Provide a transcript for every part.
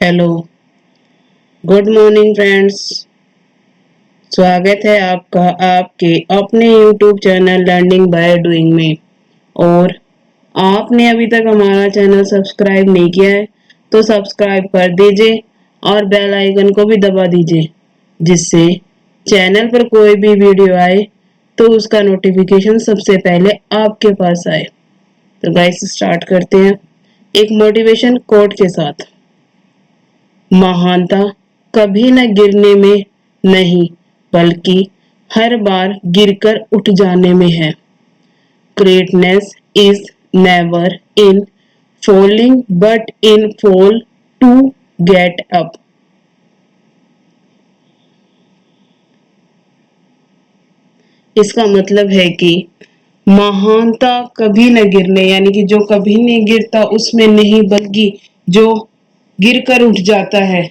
Hello, good morning friends. स्वागत है आपका आपके अपने YouTube channel learning by doing में। और आपने अभी तक हमारा चैनल सब्सक्राइब नहीं किया है तो सब्सक्राइब कर दीजिए और बेल आइकन को भी दबा दीजिए, जिससे चैनल पर कोई भी वीडियो आए तो उसका नोटिफिकेशन सबसे पहले आपके पास आए। तो गाइस स्टार्ट करते हैं एक मोटिवेशन कोट के साथ। महानता कभी न गिरने में नहीं, बल्कि हर बार गिरकर उठ जाने में है। Greatness is never in falling but in fall to get up. इसका मतलब है कि महानता कभी न गिरने, यानी कि जो कभी नहीं गिरता उसमें नहीं, बल्कि जो गिरकर उठ जाता है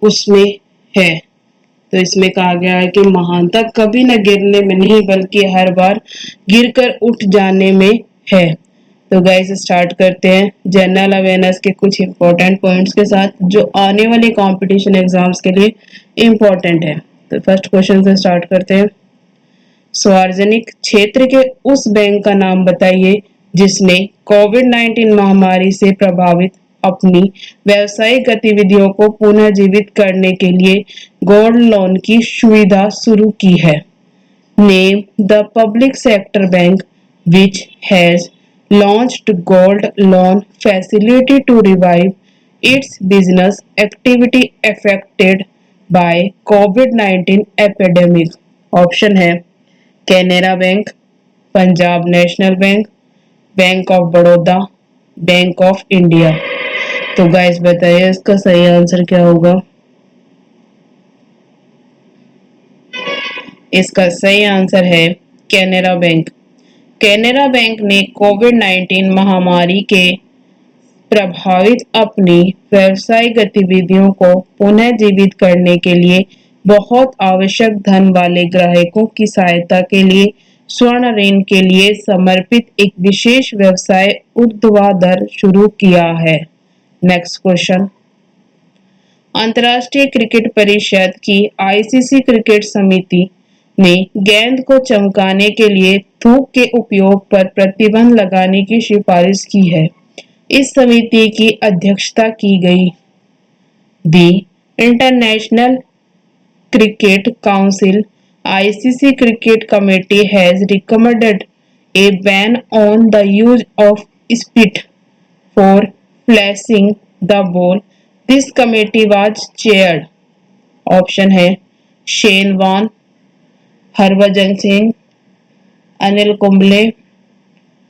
उसमें है। तो इसमें कहा गया है कि महानता कभी न गिरने में नहीं, बल्कि हर बार गिरकर उठ जाने में है। तो गाइस स्टार्ट करते हैं जनरल अवेयरनेस के कुछ इंपॉर्टेंट पॉइंट्स के साथ, जो आने वाले कंपटीशन एग्जाम्स के लिए इंपॉर्टेंट है। तो फर्स्ट क्वेश्चन से स्टार्ट करते हैं। सार्वजनिक क्षेत्र के उस बैंक का नाम बताइए जिसने कोविड-19 महामारी से प्रभावित अपनी व्यावसायिक गतिविधियों को पुनः जीवित करने के लिए गोल्ड लोन की सुविधा शुरू की है। Name the public sector bank which has launched gold loan facility to revive its business activity affected by COVID-19 epidemic। Option है Canara Bank, Punjab National Bank, Bank of Baroda, Bank of India. तो guys बताइए इसका सही आंसर क्या होगा। इसका सही answer है कैनरा बैंक। कैनरा बैंक ने कोविड-19 महामारी के प्रभावित अपनी व्यवसायिक गतिविधियों को पुनः जीवित करने के लिए बहुत आवश्यक धन वाले ग्राहकों की सहायता के लिए स्वर्ण ऋण के लिए समर्पित एक विशेष व्यवसाय ऊर्ध्वाधर शुरू किया है। Next question. अंतर्राष्ट्रीय क्रिकेट परिषद की आईसीसी क्रिकेट समिति ने गेंद को चमकाने के लिए थूक के उपयोग पर प्रतिबंध लगाने की सिफारिश की है। इस समिति की अध्यक्षता की गई। The International Cricket Council ICC cricket committee has recommended a ban on the use of spit for flashing the ball. This committee was chaired. Option है शेन वॉन, हरभजन सिंह, अनिल कुंबले,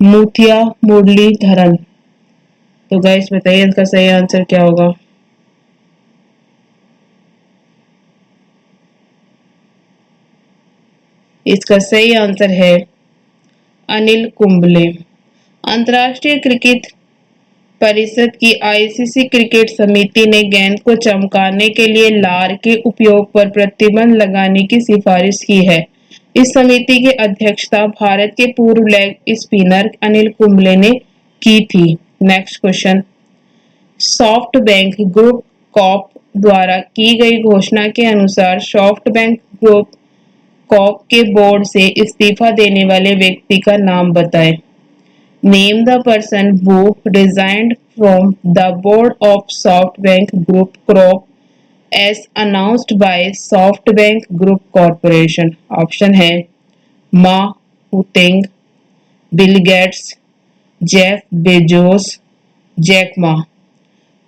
मुथिया मुरलीधरन। तो गाइस बताइए इसका सही आंसर क्या होगा। इसका सही आंसर है अनिल कुंबले। अंतर्राष्ट्रीय क्रिकेट परिषद की आईसीसी क्रिकेट समिति ने गेंद को चमकाने के लिए लार के उपयोग पर प्रतिबंध लगाने की सिफारिश की है। इस समिति की अध्यक्षता भारत के पूर्व लेग स्पिनर अनिल कुंबले ने की थी। Next question. SoftBank Group Corp द्वारा की गई घोषणा के अनुसार सॉफ्ट बैंक ग्रुप कॉप के बोर्ड से इस्तीफा देने वाले व्यक्ति का नाम बताएं। Name the person who resigned from the board of SoftBank Group Corp as announced by SoftBank Group Corporation। Option है Ma Huateng, Bill Gates, Jeff Bezos, Jack Ma.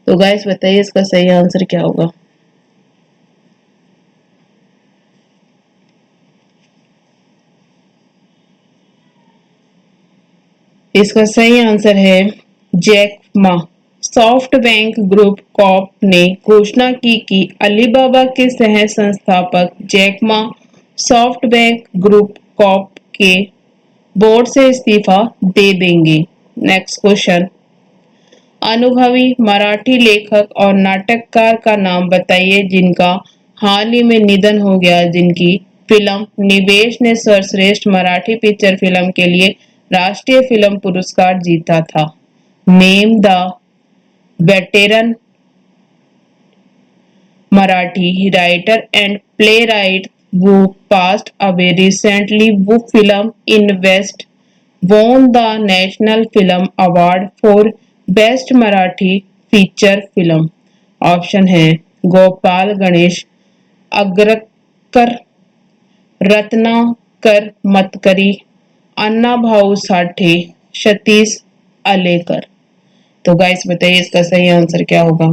तो गाइस बताइए इसका सही आंसर क्या होगा। इसका सही आंसर है Jack Ma. SoftBank Group corp ने घोषणा की कि अलीबाबा के सह संस्थापक Jack Ma SoftBank Group Corp के बोर्ड से इस्तीफा दे देंगे। Next question. अनुभवी मराठी लेखक और नाटककार का नाम बताइए जिनका हाल ही में निधन हो गया, जिनकी फिल्म निवेश ने सर्वश्रेष्ठ मराठी पिक्चर फिल्म के लिए राष्ट्रीय फिल्म पुरस्कार जीता था। Name the veteran Marathi writer and playwright who passed away recently, who film in West won the National Film Award for Best Marathi Feature Film. Option है गोपाल गणेश अग्रकर, रत्नाकर मतकरी, अन्ना भाऊ साठे, सतीश अलेकर। तो गाइस बताइए इसका सही आंसर क्या होगा।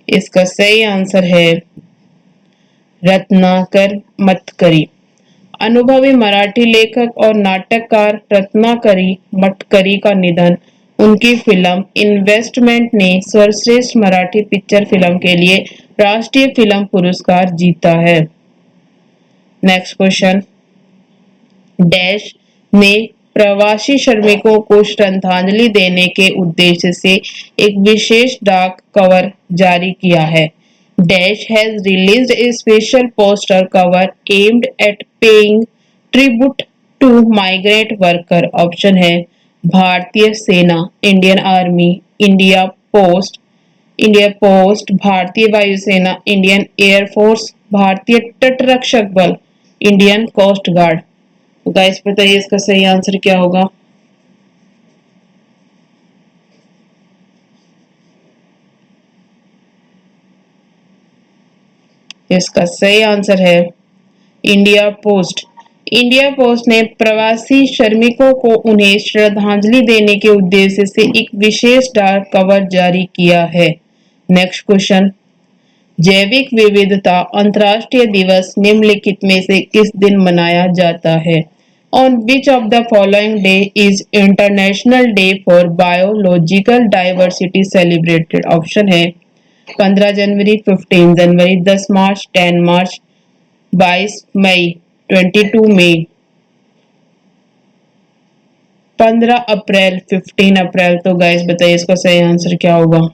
इसका सही आंसर है रत्नाकर मतकरी। अनुभवी मराठी लेखक और नाटककार रत्नाकरी मटकरी का निधन। उनकी फिल्म इन्वेस्टमेंट ने सर्वश्रेष्ठ मराठी पिक्चर फिल्म के लिए राष्ट्रीय फिल्म पुरस्कार जीता है। नेक्स्ट क्वेश्चन, डैश ने प्रवासी श्रमिकों को श्रद्धांजलि देने के उद्देश्य से एक विशेष डाक कवर जारी किया है। Dash has released a special poster cover aimed at paying tribute to migrant worker. Option है भारतीय सेना, इंडियन आर्मी, इंडिया पोस्ट, भारतीय वायुसेना, इंडियन एयरफोर्स, भारतीय तटरक्षक बल, इंडियन कोस्ट गार्ड। तो गाइस बताइए इसका सही आंसर क्या होगा। इसका सही आंसर है इंडिया पोस्ट। इंडिया पोस्ट ने प्रवासी श्रमिकों को उन्हें श्रद्धांजलि देने के उद्देश्य से एक विशेष डाक कवर जारी किया है। नेक्स्ट क्वेश्चन, जैविक विविधता अंतर्राष्ट्रीय दिवस निम्नलिखित में से किस दिन मनाया जाता है। On which of the following day is international day for biological diversity celebrated. Option है 15 जनवरी, 15 जनवरी, 10 मार्च, 10 मार्च, 22 मई, 22 मई, 15 अप्रैल, 15 अप्रैल। तो गाइस बताइए इसका सही आंसर क्या होगा।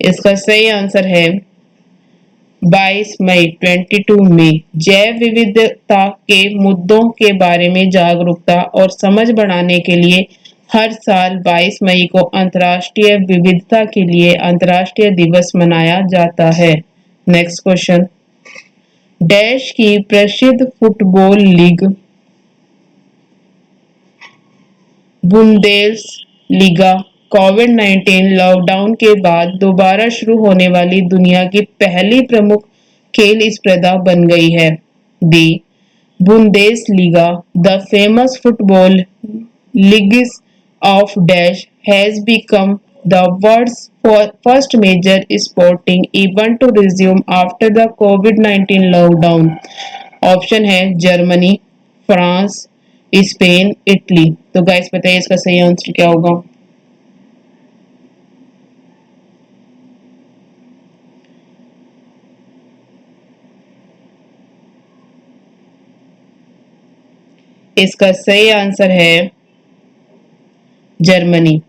इसका सही आंसर है 22 मई, 22 मई। जैव विविधता के मुद्दों के बारे में जागरूकता और समझ बढ़ाने के लिए हर साल 22 मई को अंतर्राष्ट्रीय विविधता के लिए अंतर्राष्ट्रीय दिवस मनाया जाता है। नेक्स्ट क्वेश्चन, डैश की प्रसिद्ध फुटबॉल लीग बुंदेसलीगा कोविड-19 लॉकडाउन के बाद दोबारा शुरू होने वाली दुनिया की पहली प्रमुख खेल स्पर्धा बन गई है। The Bundesliga, the famous football league of dash, has become the world's first major sporting event to resume after the COVID-19 lockdown। Option है जर्मनी, फ्रांस, स्पेन, इटली। तो गाइस बताइए इसका सही आंसर क्या होगा। इसका सही आंसर है जर्मनी।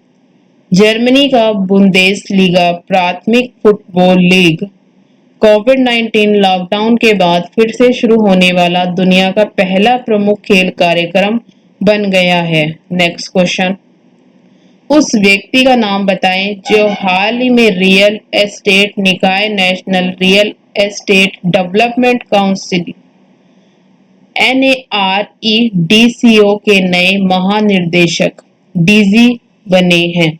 जर्मनी का बुंदेसलीगा प्राथमिक फुटबॉल लीग कोविड-19 लॉकडाउन के बाद फिर से शुरू होने वाला दुनिया का पहला प्रमुख खेल कार्यक्रम बन गया है। नेक्स्ट क्वेश्चन, उस व्यक्ति का नाम बताएं जो हाल ही में रियल एस्टेट निकाय national real estate development council NAREDCO के नए महानिर्देशक डीजी बने हैं।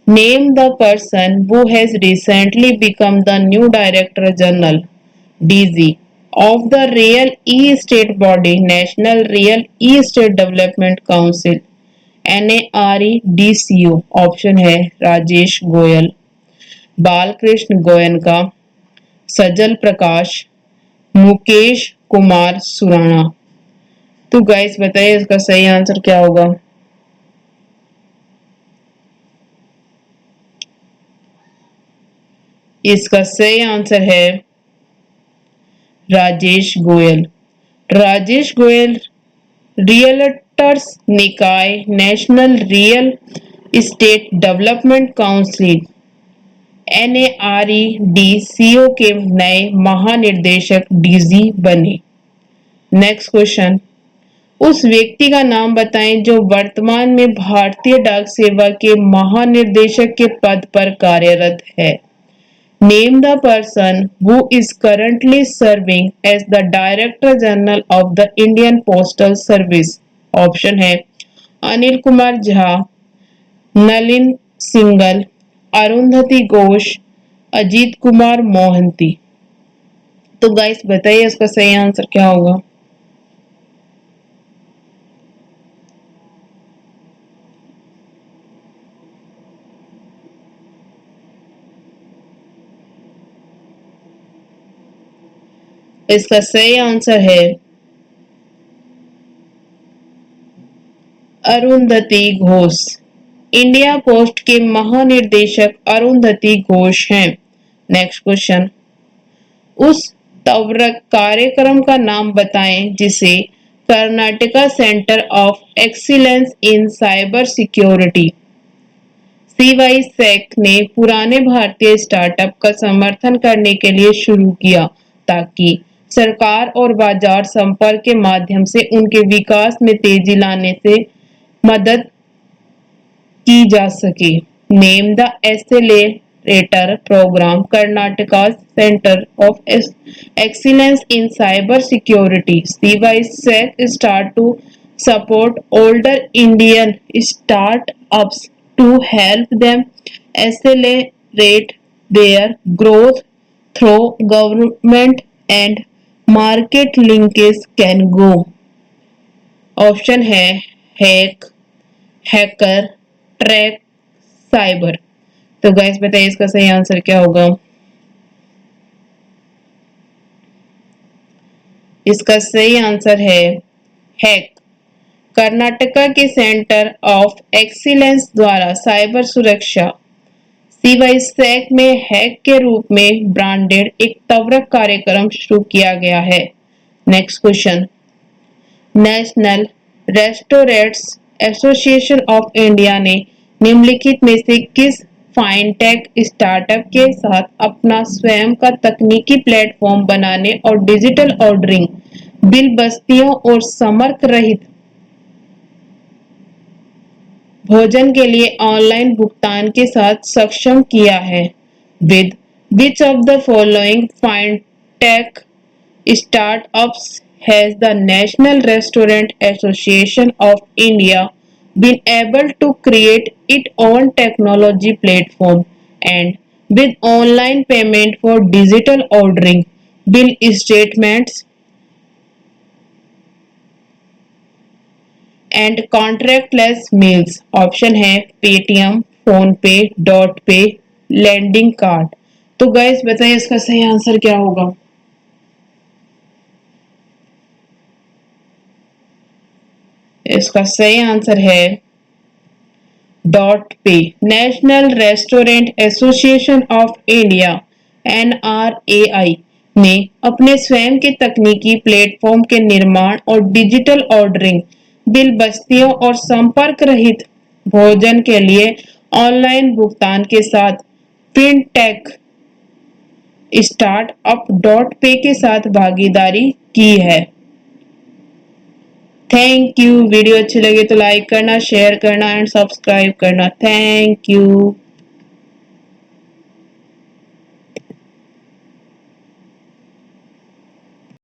Name the person who has recently become the new Director General (DG) of the Real Estate Body National Real Estate Development Council NAREDCO। Option है राजेश गोयल, बालकृष्ण गोयनका, सजल प्रकाश, मुकेश कुमार सुराणा। तो guys बताइए इसका सही आंसर क्या होगा। इसका सही आंसर है राजेश गोयल। राजेश गोयल रियल्टर्स निकाय national real estate development council NAREDCO के नए महानिर्देशक डीजी बने। नेक्स्ट क्वेश्चन, उस व्यक्ति का नाम बताएं जो वर्तमान में भारतीय डाक सेवा के महानिर्देशक के पद पर कार्यरत है। Name the person who is currently serving as the director general of the Indian postal service. Option है अनिल कुमार झा, नलिन सिंगल, अरुंधति घोष, अजीत कुमार मोहंती। तो गाइस बताइए इसका सही आंसर क्या होगा। इसका सही आंसर है अरुंधति घोष। इंडिया पोस्ट के महानिर्देशक अरुंधति घोष हैं। नेक्स्ट क्वेश्चन, उस त्वरक कार्यक्रम का नाम बताएं जिसे Karnataka centre of excellence in cyber security CYSEC ने पुराने भारतीय स्टार्टअप का समर्थन करने के लिए शुरू किया ताकि सरकार और बाजार संपर्क के माध्यम से उनके विकास में तेजी लाने से मदद की जा सके। Name the accelerator program Karnataka centre of excellence in cyber security CYSEC start to support older Indian startups to help them accelerate their growth through government and market linkage can go। Option है hack, hacker, track, cyber. तो guys बताइए इसका सही answer क्या होगा। इसका सही answer है हैक। कर्नाटका के सेंटर ऑफ एक्सीलेंस द्वारा साइबर सुरक्षा CYSEC में हैक के रूप में ब्रांडेड एक त्वरक कार्यक्रम शुरू किया गया है। Next question, national restaurants association of India ने निम्नलिखित में से किस फाइनटेक स्टार्टअप के साथ अपना स्वयं का तकनीकी प्लेटफॉर्म बनाने और डिजिटल ऑर्डरिंग, बिल बस्तियों और समर्क रहित भोजन के लिए ऑनलाइन भुगतान के साथ सक्षम किया है। With which of the following fintech startups has the National Restaurant Association of India been able to create its own technology platform and with online payment for digital ordering, bill statements and contactless meals। Option है Paytm, phone पे, dot पे, landing card. तो guys बताइए इसका सही answer क्या होगा। इसका सही आंसर है डॉट पे। National restaurant association of India NRAI ने अपने स्वयं के तकनीकी प्लेटफॉर्म के निर्माण और डिजिटल ऑर्डरिंग, बिल बस्तियों और संपर्क रहित भोजन के लिए ऑनलाइन भुगतान के साथ फिनटेक स्टार्टअप डॉट पे के साथ भागीदारी की है। Thank you. वीडियो अच्छी लगे तो लाइक करना, शेयर करना एंड सब्सक्राइब करना। Thank you.